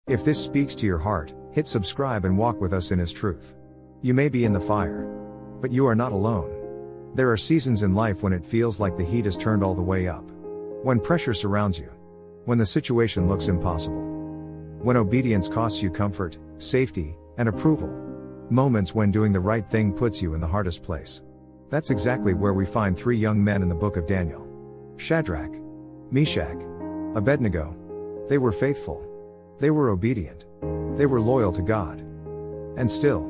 If this speaks to your heart, hit subscribe and walk with us in His truth. You may be in the fire, but you are not alone. There are seasons in life when it feels like the heat is turned all the way up. When pressure surrounds you. When the situation looks impossible. When obedience costs you comfort, safety, and approval. Moments when doing the right thing puts you in the hardest place. That's exactly where we find three young men in the book of Daniel. Shadrach, Meshach, Abednego. They were faithful. They were obedient. They were loyal to God. And still,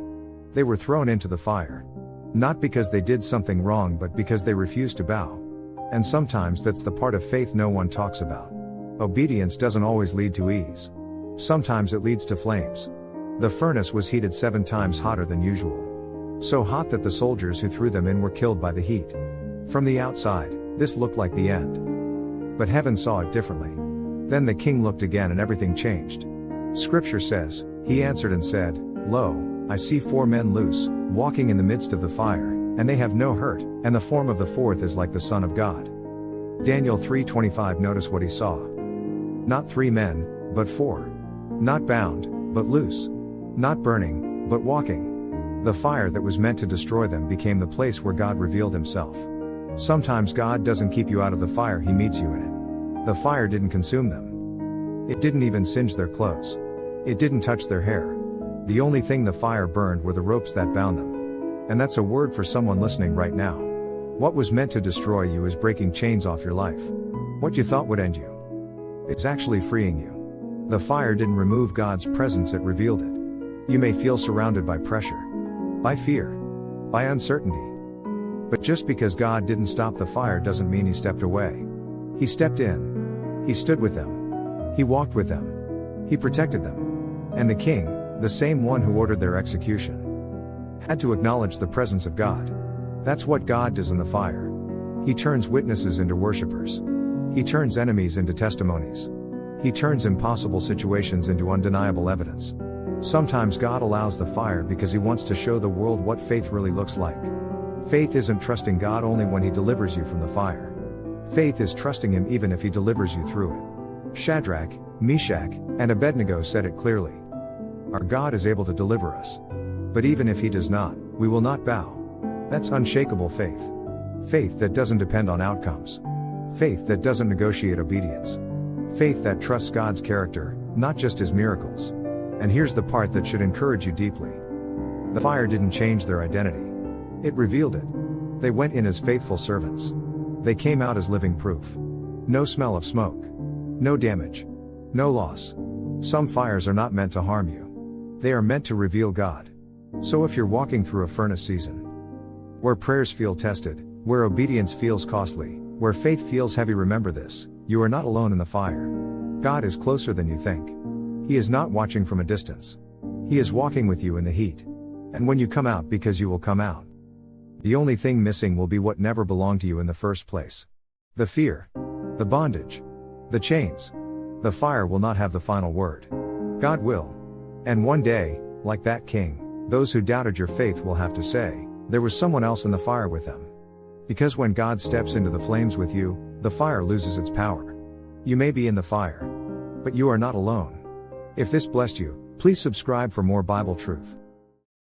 they were thrown into the fire. Not because they did something wrong, but because they refused to bow. And sometimes that's the part of faith no one talks about. Obedience doesn't always lead to ease. Sometimes it leads to flames. The furnace was heated 7 times hotter than usual. So hot that the soldiers who threw them in were killed by the heat. From the outside, this looked like the end. But heaven saw it differently. Then the king looked again and everything changed. Scripture says, "He answered and said, Lo, I see 4 men loose, walking in the midst of the fire, and they have no hurt, and the form of the fourth is like the Son of God." Daniel 3:25. Notice what he saw. Not 3 men, but 4. Not bound, but loose. Not burning, but walking. The fire that was meant to destroy them became the place where God revealed Himself. Sometimes God doesn't keep you out of the fire, He meets you in it. The fire didn't consume them. It didn't even singe their clothes. It didn't touch their hair. The only thing the fire burned were the ropes that bound them. And that's a word for someone listening right now. What was meant to destroy you is breaking chains off your life. What you thought would end you, it's actually freeing you. The fire didn't remove God's presence, it revealed it. You may feel surrounded by pressure, by fear, by uncertainty. But just because God didn't stop the fire doesn't mean He stepped away. He stepped in. He stood with them. He walked with them. He protected them. And the king, the same one who ordered their execution, had to acknowledge the presence of God. That's what God does in the fire. He turns witnesses into worshipers. He turns enemies into testimonies. He turns impossible situations into undeniable evidence. Sometimes God allows the fire because He wants to show the world what faith really looks like. Faith isn't trusting God only when He delivers you from the fire. Faith is trusting Him even if He delivers you through it. Shadrach, Meshach, and Abednego said it clearly. Our God is able to deliver us. But even if He does not, we will not bow. That's unshakable faith. Faith that doesn't depend on outcomes. Faith that doesn't negotiate obedience. Faith that trusts God's character, not just His miracles. And here's the part that should encourage you deeply. The fire didn't change their identity. It revealed it. They went in as faithful servants. They came out as living proof. No smell of smoke. No damage. No loss. Some fires are not meant to harm you. They are meant to reveal God. So if you're walking through a furnace season, where prayers feel tested, where obedience feels costly, where faith feels heavy, remember this: you are not alone in the fire. God is closer than you think. He is not watching from a distance. He is walking with you in the heat. And when you come out, because you will come out, the only thing missing will be what never belonged to you in the first place. The fear, the bondage, the chains. The fire will not have the final word. God will. And one day, like that king, those who doubted your faith will have to say, there was someone else in the fire with them. Because when God steps into the flames with you, the fire loses its power. You may be in the fire, but you are not alone. If this blessed you, please subscribe for more Bible truth.